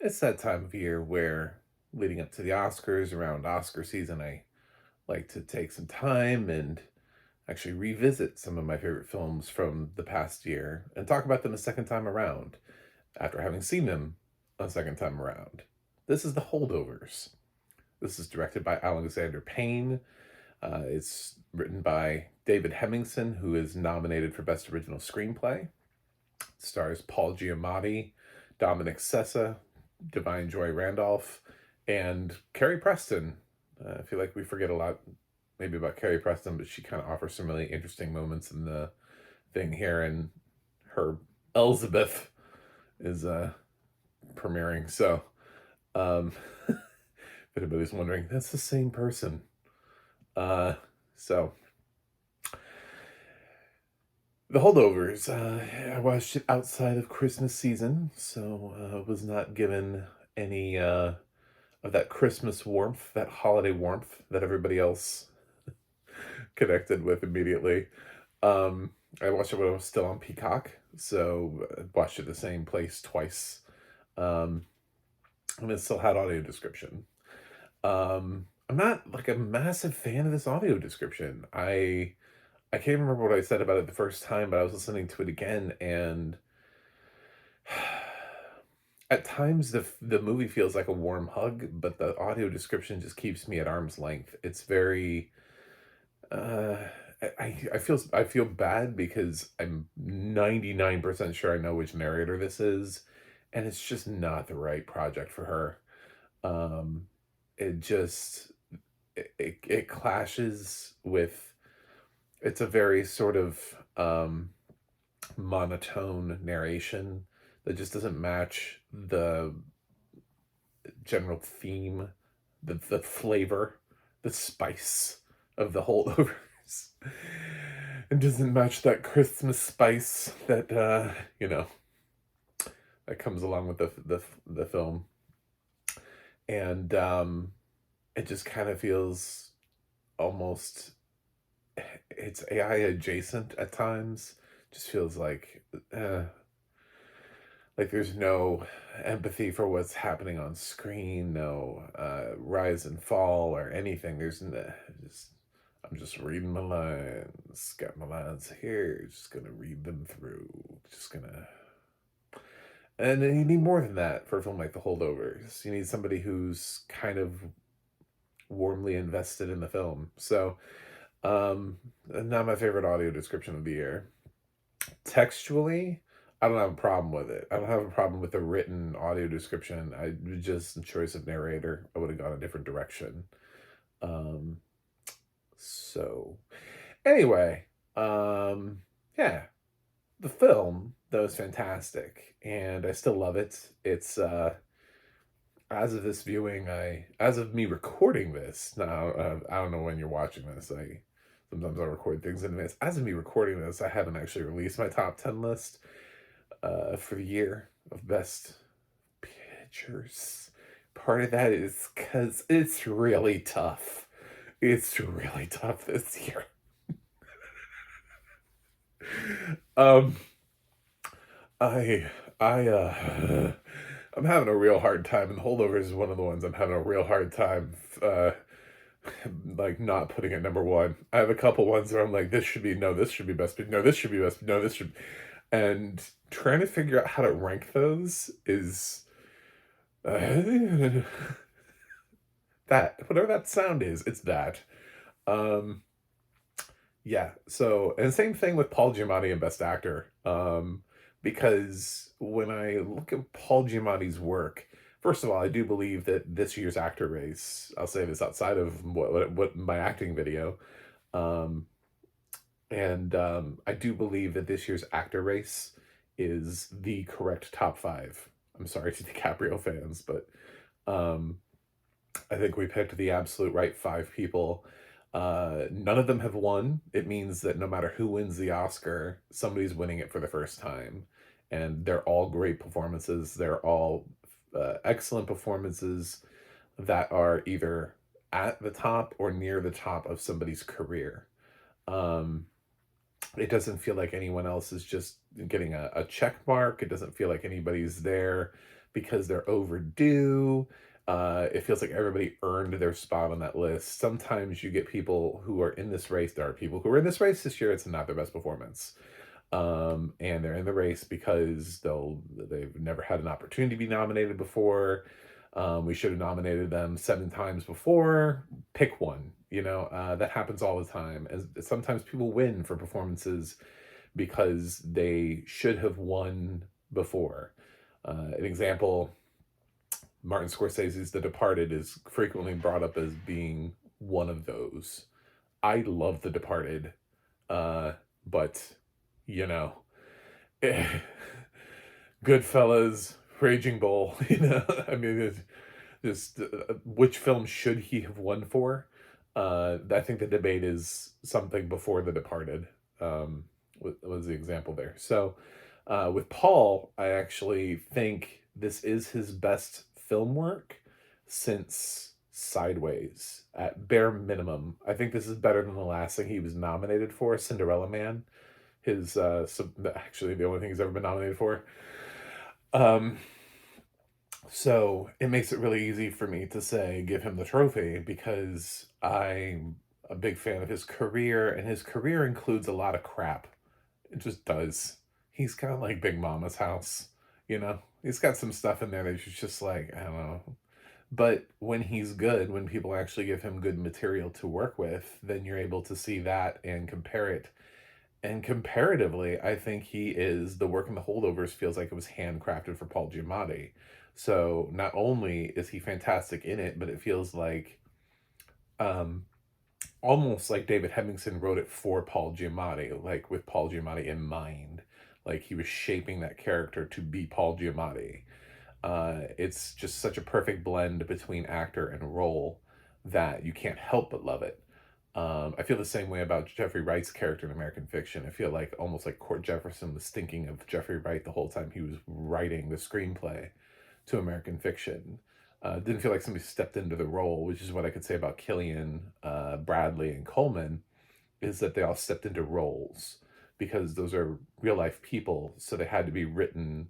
It's that time of year where, leading up to the Oscars, around Oscar season, I like to take some time and actually revisit some of my favorite films from the past year and talk about them a second time around after having seen them a second time around. This is The Holdovers. This is directed by Alexander Payne. It's written by David Hemmingson, who is nominated for Best Original Screenplay. It stars Paul Giamatti, Dominic Sessa, Divine Joy Randolph, and Carrie Preston. I feel like we forget a lot, maybe about Carrie Preston, but she kind of offers some really interesting moments in the thing here, and her Elizabeth is premiering. So, um, if anybody's wondering, that's the same person. Uh, so The Holdovers. I watched it outside of Christmas season, so was not given any of that Christmas warmth, that holiday warmth that everybody else connected with immediately. I watched it when I was still on Peacock, so I watched it the same place twice. Um, and it still had audio description. I'm not like a massive fan of this audio description. I can't remember what I said about it the first time, but I was listening to it again, and at times the movie feels like a warm hug, but the audio description just keeps me at arm's length. It's very uh I feel bad because I'm 99% sure I know which narrator this is, and it's just not the right project for her. Um it just it clashes with, it's a very sort of monotone narration that just doesn't match the general theme, the flavor, the spice of the holdovers. It doesn't match that Christmas spice that that comes along with the film. And it just kind of feels almost, it's AI adjacent at times. Just feels like there's no empathy for what's happening on screen, no rise and fall or anything. Just, I'm just reading my lines, got my lines here, just gonna read them through, just gonna. And then you need more than that for a film like The Holdovers. You need somebody who's kind of warmly invested in the film. So, not my favorite audio description of the year. Textually, I don't have a problem with it. I don't have a problem with the written audio description. I just, the choice of narrator, I would have gone a different direction. Um, so anyway, yeah, the film though is fantastic, and I still love it. It's as of this viewing, as of me recording this now, I don't know when you're watching this. I sometimes I record things in advance. As of me recording this, I haven't actually released my top 10 list for the year of best pictures. Part of that is because it's really tough. It's really tough this year. um, I, I'm having a real hard time, and Holdovers is one of the ones I'm having a real hard time, like not putting at number one. I have a couple ones where I'm like, this should be, no, this should be best, no, this should be best, no, this should, and trying to figure out how to rank those is that, whatever that sound is, it's that. Um, yeah. So, and same thing with Paul Giamatti and Best Actor. Because when I look at Paul Giamatti's work, first of all, I do believe that this year's actor race, I'll say this outside of what my acting video, um, and I do believe that this year's actor race is the correct top five. I'm sorry to DiCaprio fans, but um, I think we picked the absolute right five people. None of them have won. It means that no matter who wins the Oscar, somebody's winning it for the first time. And they're all great performances. They're all excellent performances that are either at the top or near the top of somebody's career. Um, it doesn't feel like anyone else is just getting a check mark. It doesn't feel like anybody's there because they're overdue. It feels like everybody earned their spot on that list. Sometimes you get people who are in this race. There are people who are in this race this year. It's not their best performance. And they're in the race because they've never had an opportunity to be nominated before. We should have nominated them 7 times before. Pick one. That happens all the time. And sometimes people win for performances because they should have won before. An example: Martin Scorsese's The Departed is frequently brought up as being one of those. I love The Departed, but you know, Goodfellas, Raging Bull. I mean, which film should he have won for? I think the debate is something before The Departed. Was the example there. So, with Paul, I actually think this is his best film work since Sideways, at bare minimum. I think this is better than the last thing he was nominated for, Cinderella Man. Actually the only thing he's ever been nominated for. Um, so it makes it really easy for me to say give him the trophy because I'm a big fan of his career, and his career includes a lot of crap. It just does. He's kind of like Big Mama's house, He's got some stuff in there that's just like, I don't know. But when he's good, when people actually give him good material to work with, then you're able to see that and compare it. And comparatively, I think the work in The Holdovers feels like it was handcrafted for Paul Giamatti. So not only is he fantastic in it, but it feels like um, almost like David Hemmingson wrote it for Paul Giamatti, like with Paul Giamatti in mind. Like he was shaping that character to be Paul Giamatti. It's just such a perfect blend between actor and role that you can't help but love it. I feel the same way about Jeffrey Wright's character in American Fiction. I feel like almost like Court Jefferson was thinking of Jeffrey Wright the whole time he was writing the screenplay to American Fiction. Didn't feel like somebody stepped into the role, which is what I could say about Killian, Bradley, and Coleman, is that they all stepped into roles because those are real life people, so they had to be written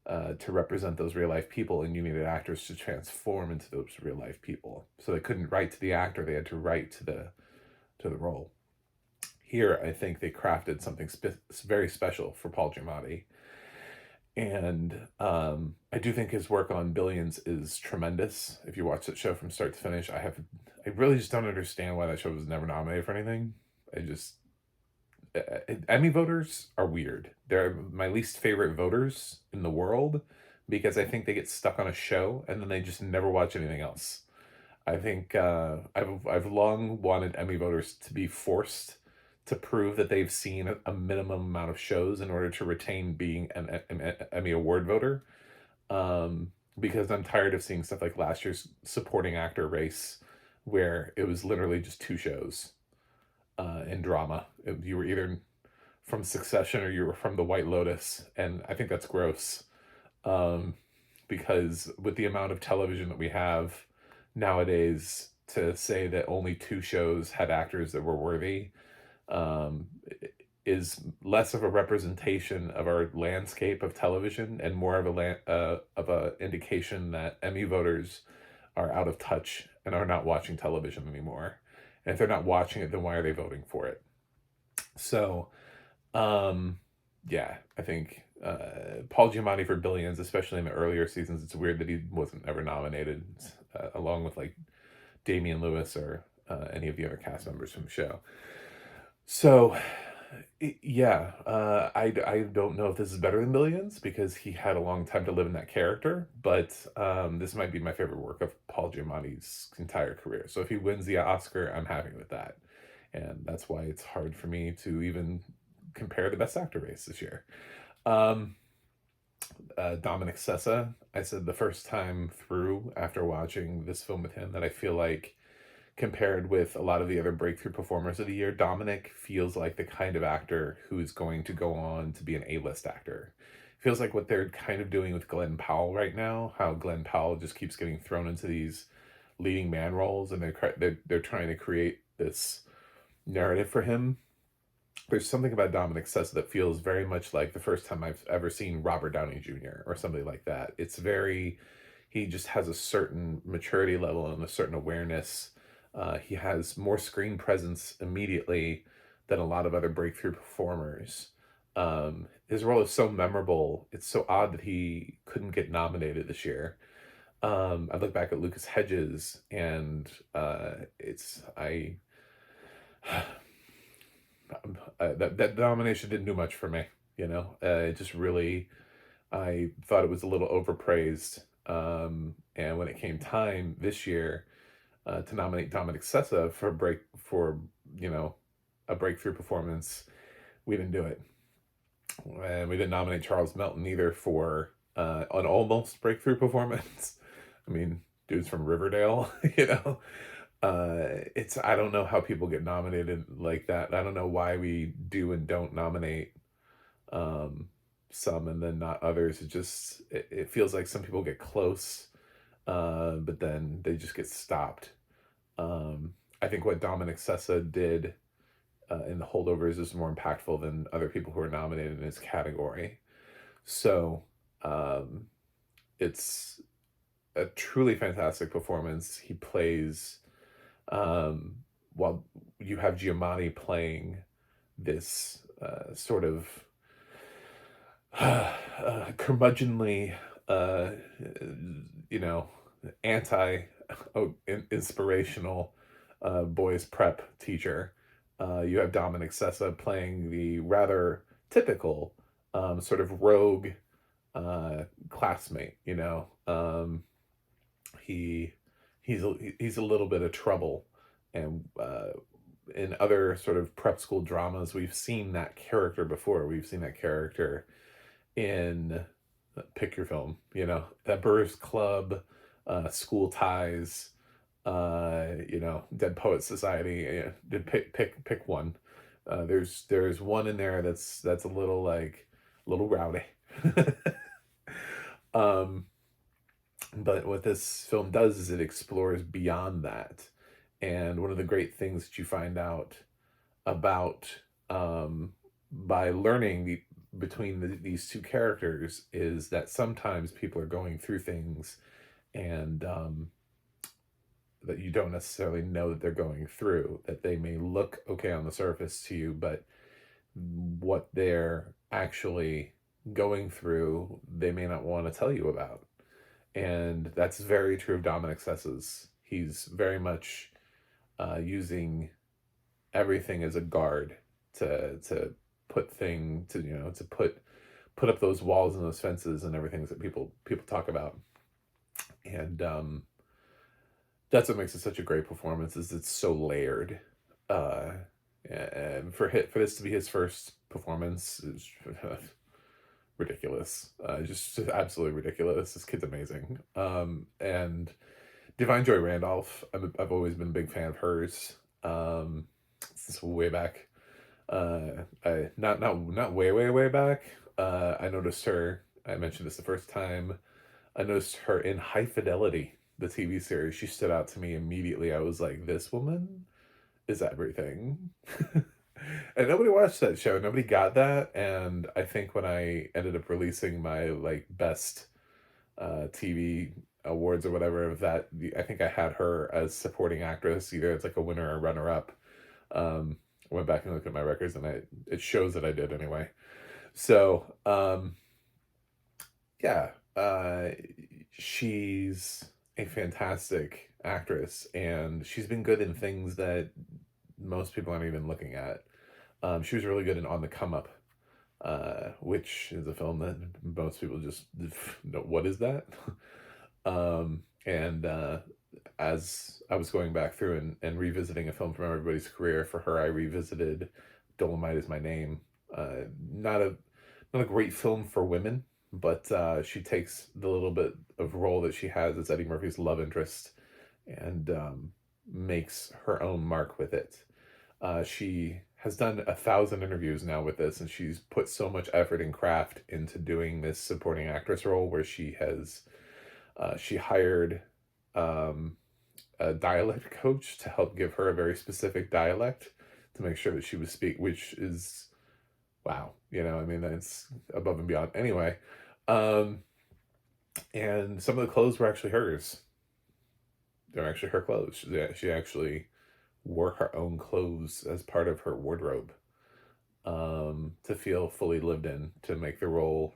to represent those real life people, and you needed actors to transform into those real life people. So they couldn't write to the actor; they had to write to the role. Here, I think they crafted something very special for Paul Giamatti. And I do think his work on Billions is tremendous. If you watch that show from start to finish, I really just don't understand why that show was never nominated for anything. Emmy voters are weird. They're my least favorite voters in the world because I think they get stuck on a show and then they just never watch anything else. I think I've long wanted Emmy voters to be forced to prove that they've seen a minimum amount of shows in order to retain being an Emmy Award voter. Because I'm tired of seeing stuff like last year's supporting actor race, where it was literally just 2 shows in drama. You were either from Succession or you were from The White Lotus, and I think that's gross. Because with the amount of television that we have nowadays, to say that only 2 shows had actors that were worthy is less of a representation of our landscape of television and more of a indication that Emmy voters are out of touch and are not watching television anymore. And if they're not watching it, then why are they voting for it? So, yeah, I think Paul Giamatti for Billions, especially in the earlier seasons, it's weird that he wasn't ever nominated, along with like Damian Lewis or any of the other cast members from the show. So, yeah, I don't know if this is better than Billions because he had a long time to live in that character, but this might be my favorite work of Paul Giamatti's entire career. So if he wins the Oscar, I'm happy with that. And that's why it's hard for me to even compare the Best Actor race this year. Dominic Sessa, I said the first time through after watching this film with him that I feel like compared with a lot of the other breakthrough performers of the year, Dominic feels like the kind of actor who's going to go on to be an A-list actor. Feels like what they're kind of doing with Glenn Powell right now, how Glenn Powell just keeps getting thrown into these leading man roles, and they're trying to create this narrative for him. there's something about Dominic Sessa that feels very much like the first time I've ever seen Robert Downey Jr. or somebody like that. It's very, he just has a certain maturity level and a certain awareness. He has more screen presence immediately than a lot of other breakthrough performers. His role is so memorable. It's so odd that he couldn't get nominated this year. I look back at Lucas Hedges, and it's I that nomination didn't do much for me. It just really, I thought it was a little overpraised. And when it came time this year to nominate Dominic Sessa for you know a breakthrough performance, we didn't do it, and we didn't nominate Charles Melton either for an almost breakthrough performance. I mean, dude's from Riverdale, you know. It's I don't know how people get nominated like that. I don't know why we do and don't nominate um, some and then not others. It feels like some people get close, but then they just get stopped. I think what Dominic Sessa did in the Holdovers is more impactful than other people who are nominated in his category. So um, it's a truly fantastic performance. He plays, while you have Giamatti playing this sort of curmudgeonly, uh, you know, anti inspirational boys prep teacher. You have Dominic Sessa playing the rather typical sort of rogue classmate. He he's a little bit of trouble, and in other sort of prep school dramas, we've seen that character before. We've seen that character in pick your film, that Burrs Club, School Ties, Dead Poets Society. Pick one. There's one in there that's a little like a little rowdy. um, but what this film does is it explores beyond that, and one of the great things that you find out about by learning between these two characters is that sometimes people are going through things, and that you don't necessarily know that they're going through, that they may look okay on the surface to you, but what they're actually going through, they may not want to tell you about. And that's very true of Dominic Sessa's. He's very much using everything as a guard to put thing to to put up those walls and those fences and everything that people talk about. And that's what makes it such a great performance, is it's so layered. uh and for this to be his first performance is ridiculous. Just absolutely ridiculous. This kid's amazing. And Divine Joy Randolph, I've always been a big fan of hers. Since way back. I not way back. I noticed her. I mentioned this the first time. I noticed her in High Fidelity, the TV series. She stood out to me immediately. I was like, this woman is everything. And nobody watched that show. Nobody got that. And I think when I ended up releasing my like best TV awards or whatever of that, I think I had her as supporting actress, either it's like a winner or runner up. Went back and looked at my records, and it shows that I did anyway. So yeah, she's a fantastic actress, and she's been good in things that most people aren't even looking at. She was really good in On the Come Up, which is a film that most people just know, what is that? And as I was going back through and revisiting a film from everybody's career, for her, I revisited Dolomite Is My Name. Not a great film for women, but she takes the little bit of role that she has as Eddie Murphy's love interest, and makes her own mark with it. She has done 1,000 interviews now with this, and she's put so much effort and craft into doing this supporting actress role, where she hired a dialect coach to help give her a very specific dialect to make sure that she was which is wow, I mean, that's above and beyond. Anyway, um, and some of the clothes were actually hers. They're actually her clothes. She actually wore her own clothes as part of her wardrobe, to feel fully lived in, to make the role.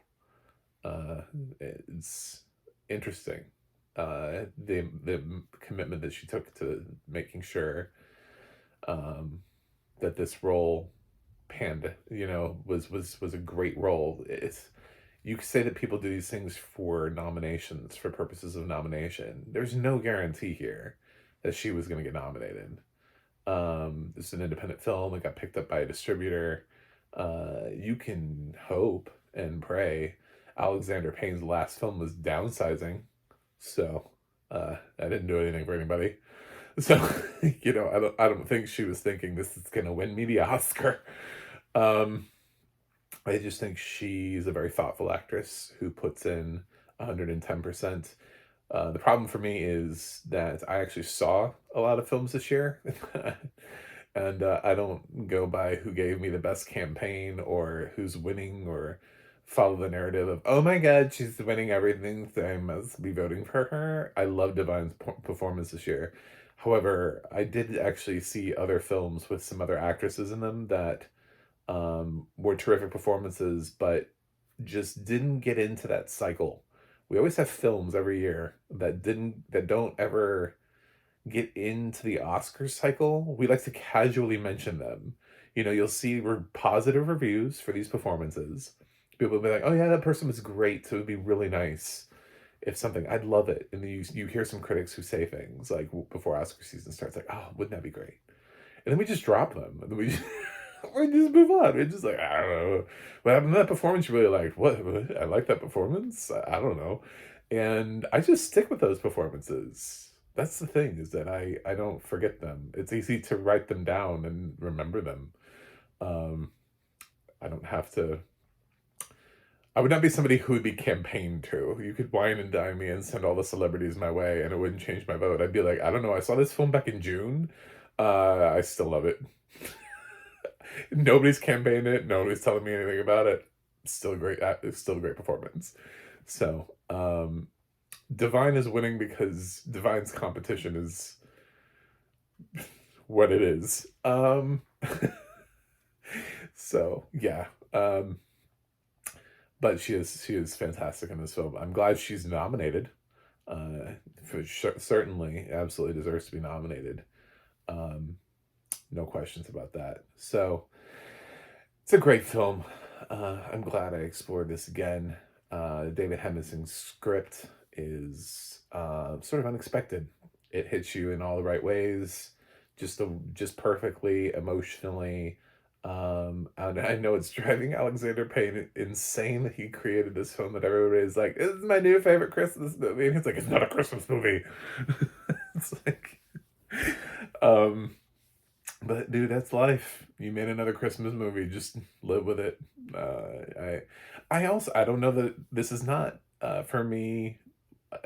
Uh, it's interesting. The commitment that she took to making sure, um, that this role panned, was a great role. You could say that people do these things for nominations, for purposes of nomination. There's no guarantee here that she was going to get nominated. This is an independent film. It got picked up by a distributor. You can hope and pray. Alexander Payne's last film was Downsizing, so I didn't do anything for anybody. So I don't think she was thinking this is gonna win me the Oscar. Um, I just think she's a very thoughtful actress who puts in 110%. The problem for me is that I actually saw a lot of films this year, and I don't go by who gave me the best campaign or who's winning or follow the narrative of, oh my god, she's winning everything, so I must be voting for her. I love Divine's performance this year. However, I did actually see other films with some other actresses in them that were terrific performances, but just didn't get into that cycle. We always have films every year that don't ever get into the Oscar cycle. We like to casually mention them. You'll see positive reviews for these performances. People will be like, "Oh yeah, that person was great." So it would be really nice if something. I'd love it, and then you hear some critics who say things like before Oscar season starts, like, "Oh, wouldn't that be great?" And then we just drop them, and then we we just move on. We're just like, I don't know what happened to that performance. You really liked what? I like that performance. I don't know, and I just stick with those performances. That's the thing, is that I don't forget them. It's easy to write them down and remember them. Um, I don't have to. I would not be somebody who would be campaigned to. You could wine and dine me and send all the celebrities my way, and it wouldn't change my vote. I'd be like, I don't know. I saw this film back in June. I still love it. Nobody's campaigned it. Nobody's telling me anything about it. It's still great. It's still a great performance. So, Divine is winning because Divine's competition is what it is. So yeah. But she is fantastic in this film. I'm glad she's nominated. For sure, certainly, absolutely deserves to be nominated. Um, no questions about that. So it's a great film. I'm glad I explored this again. David Hemming's script is sort of unexpected. It hits you in all the right ways, just perfectly emotionally. And I know it's driving Alexander Payne insane that he created this film that everybody is like, "This is my new favorite Christmas movie," and he's like, "It's not a Christmas movie." It's like, um, but dude, that's life. You made another Christmas movie. Just live with it. I don't know that this is not for me.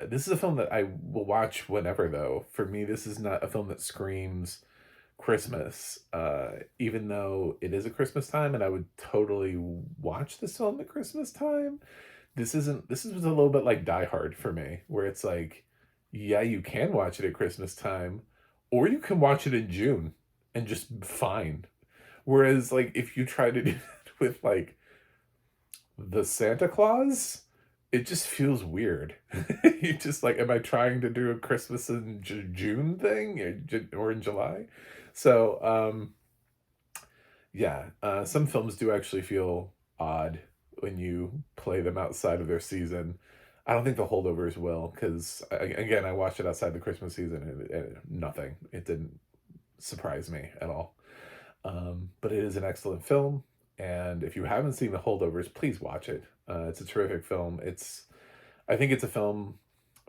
This is a film that I will watch whenever, though. For me, this is not a film that screams Christmas. Even though it is a Christmas time, and I would totally watch this film at Christmas time. This isn't. This is a little bit like Die Hard for me, where it's like, yeah, you can watch it at Christmas time, or you can watch it in June and just fine. Whereas, like, if you try to do it with like the Santa Claus, it just feels weird. You just like, am I trying to do a Christmas in June thing, or in July? So, yeah, some films do actually feel odd when you play them outside of their season. I don't think The Holdovers will, because again, I watched it outside the Christmas season, and nothing. It didn't surprise me at all. But it is an excellent film, and if you haven't seen The Holdovers, please watch it. It's a terrific film. I think it's a film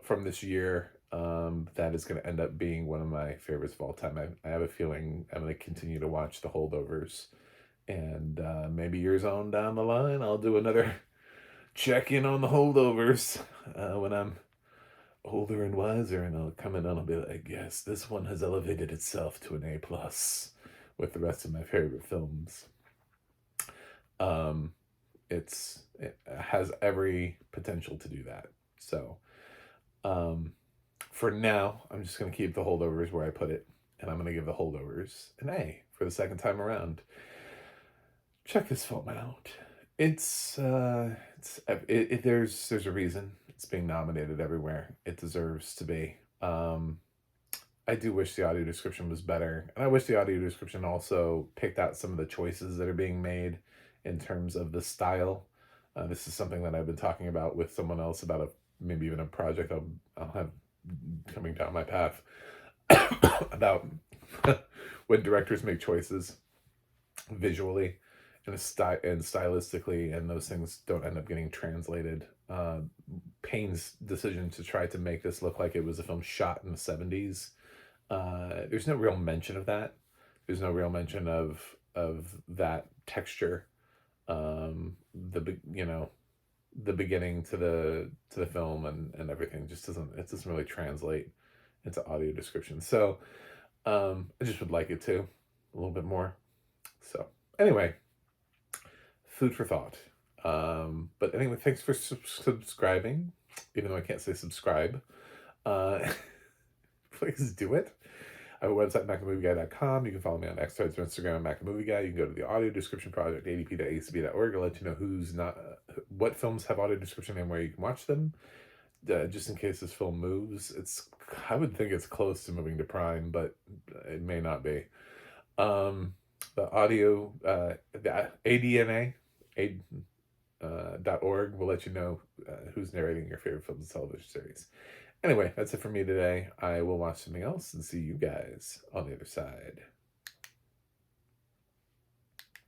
from this year that is going to end up being one of my favorites of all time. I have a feeling I'm going to continue to watch The Holdovers, and maybe years on down the line, I'll do another check in on The Holdovers when I'm older and wiser, and I'll come in and I'll be like, yes, this one has elevated itself to an A plus. with the rest of my favorite films. Um, it has every potential to do that. So, um, for now, I'm just going to keep the Holdovers where I put it, and I'm going to give the Holdovers an A for the second time around. Check this film out. There's a reason it's being nominated everywhere. It deserves to be. I do wish the audio description was better, and I wish the audio description also picked out some of the choices that are being made in terms of the style. This is something that I've been talking about with someone else about maybe even a project I'll have coming down my path about when directors make choices visually and stylistically, and those things don't end up getting translated. Payne's decision to try to make this look like it was a film shot in the 70s, there's no real mention of that. There's no real mention of that texture. The beginning to the film and everything just doesn't really translate into audio description. So I just would like it to a little bit more. So anyway, food for thought. But anyway, thanks for subscribing, even though I can't say subscribe. Please do it. I have a website, MacAmovieGuy.com. You can follow me on X, Threads, or Instagram, MacAmovieGuy. You can go to the audio description project, adp.acb.org. I'll let you know what films have audio description and where you can watch them. Just in case this film moves. I would think it's close to moving to Prime, but it may not be. The audio, the ADNA, .org will let you know who's narrating your favorite films and television series. Anyway, that's it for me today. I will watch something else and see you guys on the other side.